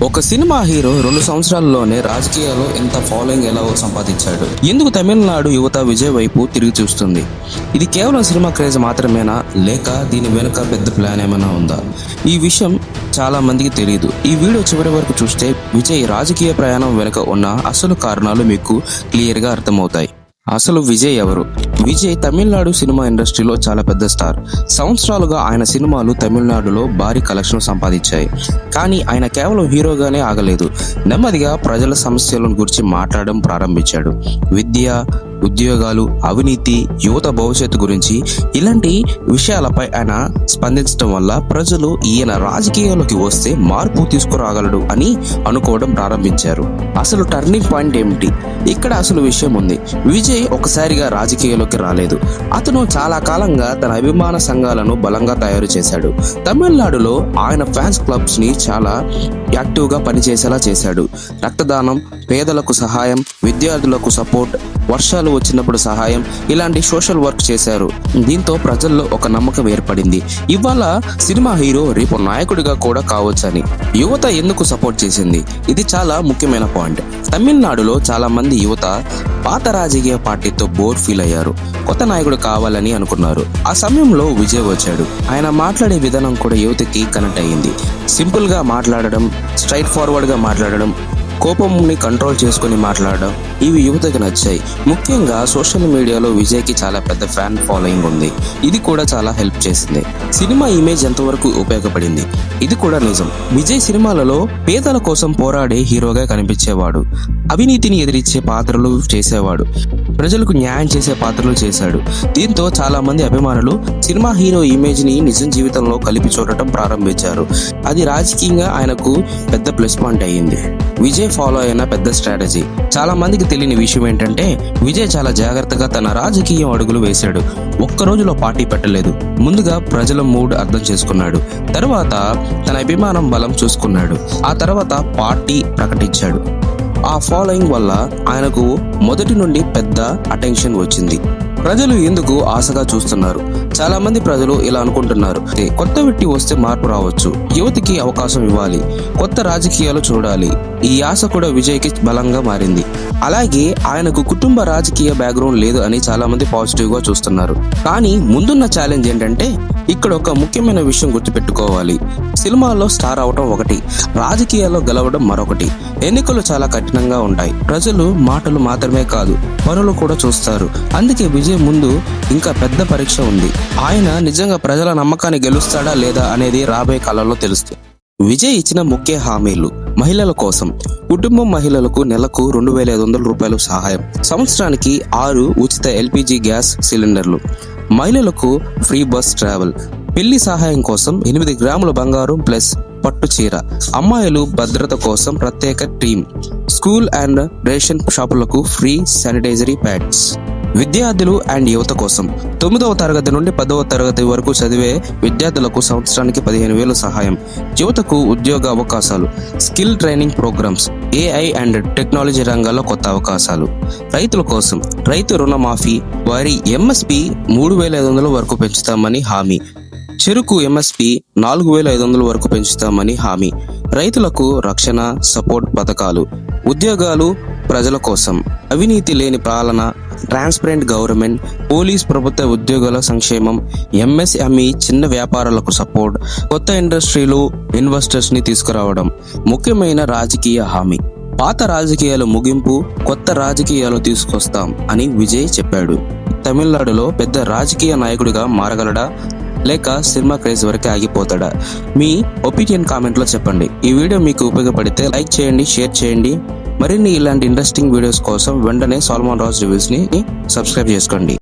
ఒక cinema hero 2 సంవత్సరాల్లోనే రాజకీయాల్లో ఎంత ఫాలోయింగ్ ఎలా సంపాదించాడు? ఎందుకు తమిళనాడు యువత విజయ్ వైపు తిరిగి చూస్తుంది? ఇది కేవలం సినిమా క్రేజ్ మాత్రమేనా, లేక దీని వెనుక పెద్ద ప్లాన్ ఏమైనా ఉందా? ఈ విషయం చాలా మందికి తెలియదు. ఈ వీడియో చివరి వరకు చూస్తే విజయ్ రాజకీయ ప్రయాణం వెనుక ఉన్న అసలు కారణాలు మీకు క్లియర్గా అర్థమవుతాయి. అసలు విజయ్ ఎవరు? విజయ్ తమిళనాడు సినిమా ఇండస్ట్రీలో చాలా పెద్ద స్టార్. సంవత్సరాలుగా ఆయన సినిమాలు తమిళనాడులో భారీ కలెక్షన్ సంపాదించాయి. కానీ ఆయన కేవలం హీరోగానే ఆగలేదు. నెమ్మదిగా ప్రజల సమస్యల గురించి మాట్లాడడం ప్రారంభించాడు. విద్య, ఉద్యోగాలు, అవినీతి, యువత భవిష్యత్తు గురించి ఇలాంటి విషయాలపై ఆయన స్పందించడం వల్ల ప్రజలు ఈయన రాజకీయాల్లోకి వస్తే మార్పు తీసుకురాగలడు అని అనుకోవడం ప్రారంభించారు. అసలు టర్నింగ్ పాయింట్ ఏమిటి? ఇక్కడ అసలు విషయం ఉంది. విజయ్ ఒకసారిగా రాజకీయాల్లోకి రాలేదు. అతను చాలా కాలంగా తన అభిమాన సంఘాలను బలంగా తయారు చేశాడు. తమిళనాడులో ఆయన ఫ్యాన్స్ క్లబ్స్ ని చాలా యాక్టివ్ గా పనిచేసేలా చేశాడు. రక్తదానం, పేదలకు సహాయం, విద్యార్థులకు సపోర్ట్, వర్షాలు వచ్చినప్పుడు సహాయం, ఇలాంటి సోషల్ వర్క్ చేశారు. దీంతో ప్రజల్లో ఒక నమ్మకం ఏర్పడింది. ఇవాళ సినిమా హీరో రేపు నాయకుడిగా కూడా కావచ్చని. యువత ఎందుకు సపోర్ట్ చేసింది? ఇది చాలా ముఖ్యమైన పాయింట్. తమిళనాడులో చాలా మంది యువత పాత రాజకీయ పార్టీతో బోర్ ఫీల్ అయ్యారు. కొత్త నాయకుడు కావాలని అనుకున్నారు. ఆ సమయంలో విజయ్ వచ్చాడు. ఆయన మాట్లాడే విధానం కూడా యువతకి కనెక్ట్ అయ్యింది. సింపుల్ గా మాట్లాడడం, స్ట్రైట్ ఫార్వర్డ్ గా మాట్లాడడం, కోపంని కంట్రోల్ చేసుకుని మాట్లాడడం, ఇవి యువతకి నచ్చాయి. ముఖ్యంగా సోషల్ మీడియాలో విజయ్కి చాలా పెద్ద ఫ్యాన్ ఫాలోయింగ్ ఉంది. ఇది కూడా చాలా హెల్ప్ చేసింది. సినిమా ఇమేజ్ ఎంతవరకు ఉపయోగపడింది? ఇది కూడా నిజం. విజయ్ సినిమాలలో పేదల కోసం పోరాడే హీరోగా కనిపించేవాడు. అవినీతిని ఎదిరించే పాత్రలు చేసేవాడు. ప్రజలకు న్యాయం చేసే పాత్రలు చేశాడు. దీంతో చాలా మంది అభిమానులు సినిమా హీరో ఇమేజ్ ని నిజం జీవితంలో కలిపి చూడటం ప్రారంభించారు. అది రాజకీయంగా ఆయనకు పెద్ద ప్లస్ పాయింట్ అయ్యింది. విజయ్ ఫాలో అయిన పెద్ద స్ట్రాటజీ. చాలా మందికి తెలియని విషయం ఏంటంటే విజయ్ చాలా జాగ్రత్తగా తన రాజకీయ అడుగులు వేశాడు. ఒక్క రోజులో పార్టీ పెట్టలేదు. ముందుగా ప్రజల మూడ్ అర్థం చేసుకున్నాడు. తర్వాత తన అభిమానం బలం చూసుకున్నాడు. ఆ తర్వాత పార్టీ ప్రకటించాడు. ఆ ఫాలోయింగ్ వల్ల ఆయనకు మొదటి నుండి పెద్ద అటెన్షన్ వచ్చింది. ప్రజలు ఎందుకు ఆశగా చూస్తున్నారు? చాలా మంది ప్రజలు ఇలా అనుకుంటున్నారు, కొత్త వ్యక్తి వస్తే మార్పు రావచ్చు, యువతికి అవకాశం ఇవ్వాలి, కొత్త రాజకీయాలు చూడాలి. ఈ ఆశ కూడా విజయ్కి బలంగా మారింది. అలాగే ఆయనకు కుటుంబ రాజకీయ బ్యాక్గ్రౌండ్ లేదు అని చాలా మంది పాజిటివ్ గా చూస్తున్నారు. కానీ ముందున్న ఛాలెంజ్ ఏంటంటే ఇక్కడ ఒక ముఖ్యమైన విషయం గుర్తుపెట్టుకోవాలి. సినిమాల్లో స్టార్ అవటం ఒకటి, రాజకీయాల్లో గెలవడం మరొకటి. ఎన్నికలు చాలా కఠినంగా ఉంటాయి. ప్రజలు మాటలు మాత్రమే కాదు, పనులు కూడా చూస్తారు. అందుకే విజయ్ ముందు ఇంకా పెద్ద పరీక్ష ఉంది. ఆయన నిజంగా ప్రజల నమ్మకాన్ని గెలుస్తాడా లేదా అనేది రాబోయే కాలంలో తెలుస్తుంది. విజయ్ ఇచ్చిన ముఖ్య హామీలు. మహిళల కోసం కుటుంబం మహిళలకు నెలకు 2,500 రూపాయలు సహాయం, సంవత్సరానికి 6 ఉచిత LPG గ్యాస్ సిలిండర్లు, మహిళలకు ఫ్రీ బస్ ట్రావెల్, పెళ్లి సహాయం కోసం 8 గ్రాముల బంగారం ప్లస్ పట్టు చీర, అమ్మాయిలు భద్రత కోసం ప్రత్యేక టీం, స్కూల్ అండ్ రేషన్ షాపులకు ఫ్రీ శానిటైజరీ ప్యాడ్స్, విద్యార్థులు అండ్ యువత కోసం 9వ తరగతి నుండి 10వ తరగతి వరకు చదివే విద్యార్థులకు సంవత్సరానికి 15,000 సహాయం, యువతకు ఉద్యోగ అవకాశాలు, skill training programs, AI and technology రంగాల్లో కొత్త అవకాశాలు, రైతుల కోసం రైతు రుణమాఫీ, వారి MSP 3,500 వరకు పెంచుతామని హామీ, చెరుకు MSP 4,500 వరకు పెంచుతామని హామీ, రైతులకు రక్షణ సపోర్ట్ పథకాలు, ఉద్యోగాలు ప్రజల కోసం, అవినీతి లేని పాలన, ట్రాన్స్పరెంట్ గవర్నమెంట్, పోలీస్ ప్రభుత్వ ఉద్యోగుల సంక్షేమం, MSME చిన్న వ్యాపారాలకు సపోర్ట్, కొత్త ఇండస్ట్రీలు ఇన్వెస్టర్స్ ని తీసుకురావడం. ముఖ్యమైన రాజకీయ హామీ. పాత రాజకీయాలు ముగింపు, కొత్త రాజకీయాలు తీసుకొస్తాం అని విజయ్ చెప్పాడు. తమిళనాడులో పెద్ద రాజకీయ నాయకుడిగా మారగలడా, లేక సినిమా క్రేజ్ వరకే ఆగిపోతాడా? మీ ఒపీనియన్ కామెంట్ లో చెప్పండి. ఈ వీడియో మీకు ఉపయోగపడితే లైక్ చేయండి, షేర్ చేయండి. మరిన్ని ఇలాంటి ఇంట్రెస్టింగ్ వీడియోస్ కోసం వెంటనే సాల్మన్ రాజ్ రివ్యూస్ ని సబ్స్క్రైబ్ చేసుకోండి.